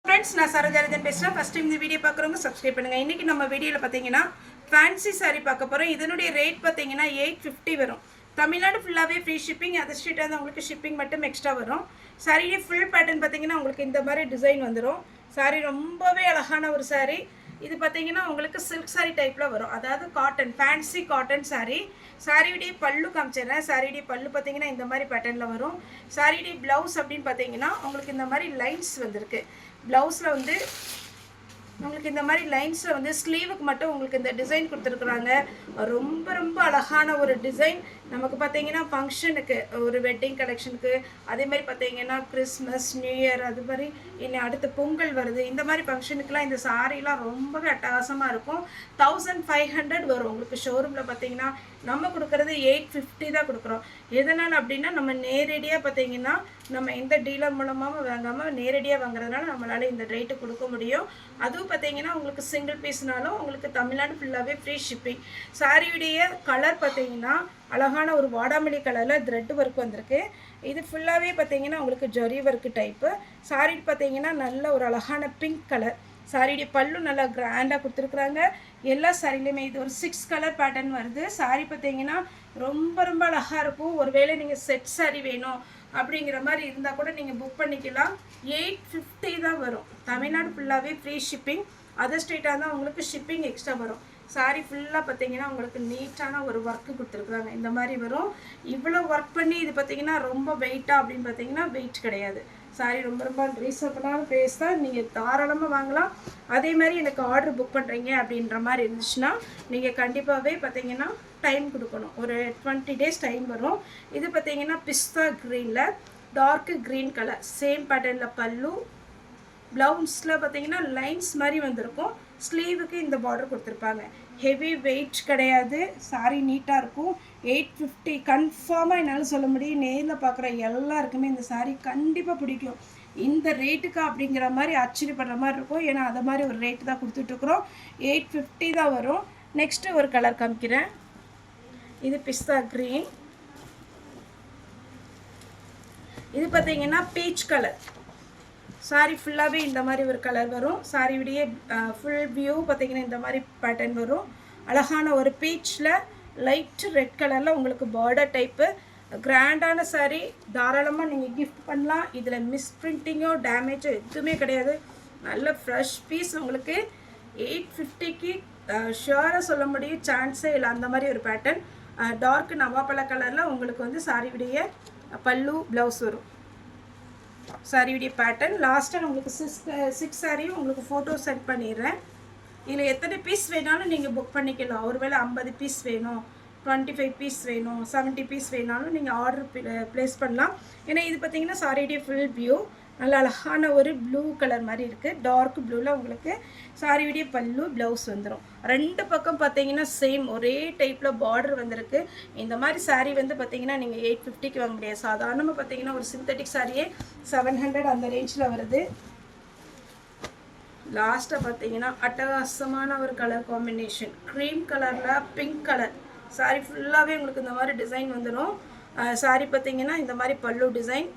Friends நான் சரோஜாரஜன் பேசுறேன். First time இந்த வீடியோ பார்க்குறவங்க சப்ஸ்கிரைப் பண்ணுங்க. இன்னைக்கு நம்ம வீடியோல பாத்தீங்கன்னா ஃபேன்சி saree பார்க்க போறோம். இதனுடைய ரேட் பாத்தீங்கன்னா 850 வரும். தமிழ்நாடு ஃபுல்லாவே ஃப்ரீ ஷிப்பிங். அதர் ஸ்டேட்டா இருந்தா உங்களுக்கு ஷிப்பிங் மட்டும் எக்ஸ்ட்ரா வரும். saree ஃபுல் பேட்டர்ன் பாத்தீங்கன்னா உங்களுக்கு இந்த மாதிரி டிசைன் வந்துரும். saree ரொம்பவே அழகான ஒரு saree. இது பாத்தீங்கன்னா உங்களுக்கு silk saree டைப்ல வரும். அதாவது காட்டன் ஃபேன்சி காட்டன் saree. சாரியுடைய பல்லு காமிச்சறேன். சாரியுடைய பல்லு பாத்தீங்கன்னா இந்த மாதிரி பேட்டர்ன்ல வரும். சாரியுடைய ப்ளவுஸ் அப்படினு பாத்தீங்கன்னா உங்களுக்கு இந்த மாதிரி லைன்ஸ் வந்திருக்கு. ப்ளவுஸ்ல வந்து உங்களுக்கு இந்த மாதிரி லைன்ஸ்ல வந்து ஸ்லீவுக்கு மட்டும் உங்களுக்கு இந்த டிசைன் கொடுத்திருக்காங்க. ரொம்ப ரொம்ப அழகான ஒரு டிசைன். நமக்கு பாத்தீங்கன்னா ஃபங்க்ஷனுக்கு ஒரு வெட்டிங் கலெக்ஷனுக்கு அதே மாதிரி பாத்தீங்கன்னா கிறிஸ்மஸ் நியூ இயர் அது மாதிரி இன்னும் அடுத்து பொங்கல் வருது. இந்த மாதிரி ஃபங்க்ஷனுக்குலாம் இந்த சாரீலாம் ரொம்பவே அட்டகாசமா இருக்கும். 1500 வரும். உங்களுக்கு ஷோரூம்ல பாத்தீங்கன்னா நம்ம கொடுக்கறது 850 தான் கொடுக்குறோம். எதனால அப்படின்னா நம்ம நேரடியாக பார்த்தீங்கன்னா நம்ம எந்த டீலர் மூலமாக வாங்காமல் நேரடியாக வாங்குறதுனால நம்மளால இந்த ரேட்டு கொடுக்க முடியும். அதுவும் பார்த்தீங்கன்னா உங்களுக்கு சிங்கிள் பீஸ்னாலும் உங்களுக்கு தமிழ்நாடு ஃபுல்லாகவே ஃப்ரீ ஷிப்பிங். சாரியுடைய கலர் பார்த்தீங்கன்னா அழகான ஒரு வாடாமல்லி கலரில் த்ரெட் ஒர்க் வந்திருக்கு. இது ஃபுல்லாகவே பார்த்தீங்கன்னா உங்களுக்கு ஜரி ஒர்க் டைப்பு. சாரி பார்த்தீங்கன்னா நல்ல ஒரு அழகான பிங்க் கலர். சாரியுடைய பல்லு நல்லா கிராண்டாக கொடுத்துருக்குறாங்க. எல்லா சாரிலையுமே இது ஒரு 6 கலர் பேட்டர்ன் வருது. சாரி பார்த்தீங்கன்னா ரொம்ப ரொம்ப அழகாக இருக்கும். ஒருவேளை நீங்கள் செட் சாரி வேணும் அப்படிங்கிற மாதிரி இருந்தால் கூட நீங்கள் புக் பண்ணிக்கலாம். 850 தான் வரும். தமிழ்நாடு ஃபுல்லாகவே ஃப்ரீ ஷிப்பிங். அதர் ஸ்டேட்டாக இருந்தால் உங்களுக்கு ஷிப்பிங் எக்ஸ்ட்ரா வரும். சாரி ஃபுல்லாக பார்த்தீங்கன்னா உங்களுக்கு நீட்டான ஒரு ஒர்க்கு கொடுத்துருக்குறாங்க. இந்த மாதிரி வரும். இவ்வளோ ஒர்க் பண்ணி இது பார்த்தீங்கன்னா ரொம்ப வெயிட்டாக அப்படின்னு பார்த்தீங்கன்னா வெயிட் கிடையாது. சாரி ரொம்ப ரொம்ப ரீசனபிளான ப்ரைஸ் தான். நீங்கள் தாராளமாக வாங்கலாம். அதே மாதிரி எனக்கு ஆர்டர் புக் பண்ணுறீங்க அப்படின்ற மாதிரி இருந்துச்சுன்னா நீங்கள் கண்டிப்பாகவே பார்த்தீங்கன்னா டைம் கொடுக்கணும். ஒரு 20 டேஸ் டைம் வரும். இது பார்த்தீங்கன்னா பிஸ்தா க்ரீனில் டார்க்கு க்ரீன் கலர் சேம் பேட்டர்னில் பல்லு. ப்ளவுஸில் பார்த்தீங்கன்னா லைன்ஸ் மாதிரி வந்திருக்கும். ஸ்லீவுக்கு இந்த பார்டர் கொடுத்துருப்பாங்க. ஹெவி வெயிட் கிடையாது. சாரி நீட்டாக இருக்கும். 850 கன்ஃபார்மாக என்னால் சொல்ல முடியும். நேரில் பார்க்குற எல்லாருக்குமே இந்த சாரி கண்டிப்பாக பிடிக்கும். இந்த ரேட்டுக்கா அப்படிங்கிற மாதிரி ஆச்சரியப்படுற மாதிரி இருக்கும். ஏன்னா அதை மாதிரி ஒரு ரேட்டு தான் கொடுத்துட்ருக்குறோம். 850 தான் வரும். நெக்ஸ்ட்டு ஒரு கலர் காமிக்கிறேன். இது பிஸ்தா க்ரீன். இது பார்த்தீங்கன்னா பீச் கலர். சாரி ஃபுல்லாகவே இந்த மாதிரி ஒரு கலர் வரும். சாரியுடைய ஃபுல் வியூ பார்த்தீங்கன்னா இந்த மாதிரி பேட்டர்ன் வரும். அழகான ஒரு பீச்சில் லைட் ரெட் கலரில் உங்களுக்கு பார்டர் டைப்பு. கிராண்டான சாரி. தாராளமாக நீங்கள் கிஃப்ட் பண்ணலாம். இதில் மிஸ்பிரிண்டிங்கோ டேமேஜோ எதுவுமே கிடையாது. நல்ல ஃப்ரெஷ் பீஸ். உங்களுக்கு 850க்கு ஷுவராக சொல்ல முடியும். சான்ஸே இல்லை. அந்த மாதிரி ஒரு பேட்டர்ன். டார்க் நவாப்பழ கலரில் உங்களுக்கு வந்து சாரியுடைய பல்லு ப்ளவுஸ் வரும். சாரியுடைய பேட்டர்ன். லாஸ்ட்டாக உங்களுக்கு 6 சாரியும் உங்களுக்கு ஃபோட்டோ சென்ட் பண்ணிடுறேன். இதில் எத்தனை பீஸ் வேணாலும் நீங்கள் புக் பண்ணிக்கலாம். ஒருவேளை 50 பீஸ் வேணும், 25 பீஸ் வேணும், 70 பீஸ் வேணாலும் நீங்கள் ஆர்டர் ப்ளேஸ் பண்ணலாம். ஏன்னா இது பார்த்தீங்கன்னா சாரியுடைய ஃபுல் வியூ. நல்ல அழகான ஒரு ப்ளூ கலர் மாதிரி இருக்குது. டார்க் ப்ளூவில் உங்களுக்கு சாரியுடைய பல்லு ப்ளவுஸ் வந்துடும். ரெண்டு பக்கம் பார்த்தீங்கன்னா சேம் ஒரே டைப்பில் பார்டர் வந்திருக்கு. இந்த மாதிரி சாரீ வந்து பார்த்தீங்கன்னா நீங்கள் 850க்கு வாங்க முடியாது. சாதாரணமாக பார்த்தீங்கன்னா ஒரு சிந்தட்டிக் சாரியே 700 அந்த ரேஞ்சில் வருது. லாஸ்ட்டாக பார்த்தீங்கன்னா அட்டகாசமான ஒரு கலர் காம்பினேஷன். க்ரீம் கலரில் பிங்க் கலர். சாரி ஃபுல்லாகவே உங்களுக்கு இந்த மாதிரி டிசைன் வந்துடும். சாரி பார்த்தீங்கன்னா இந்த மாதிரி பல்லு டிசைன்.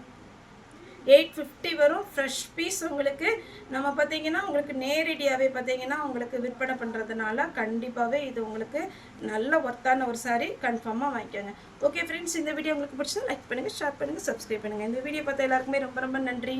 850 வரும். Fresh piece. உங்களுக்கு நம்ம பார்த்தீங்கன்னா உங்களுக்கு நேரடியாகவே பார்த்தீங்கன்னா உங்களுக்கு விற்பனை பண்ணுறதுனால கண்டிப்பாகவே இது உங்களுக்கு நல்ல ஒர்த்தான ஒரு சாரி. கன்ஃபார்மாக வாங்கிக்கோங்க. ஓகே ஃப்ரெண்ட்ஸ், இந்த வீடியோ உங்களுக்கு பிடிச்சா லைக் பண்ணுங்கள், ஷேர் பண்ணுங்கள், சப்ஸ்கிரைப் பண்ணுங்கள். இந்த வீடியோ பார்த்த எல்லாருக்குமே ரொம்ப ரொம்ப நன்றி.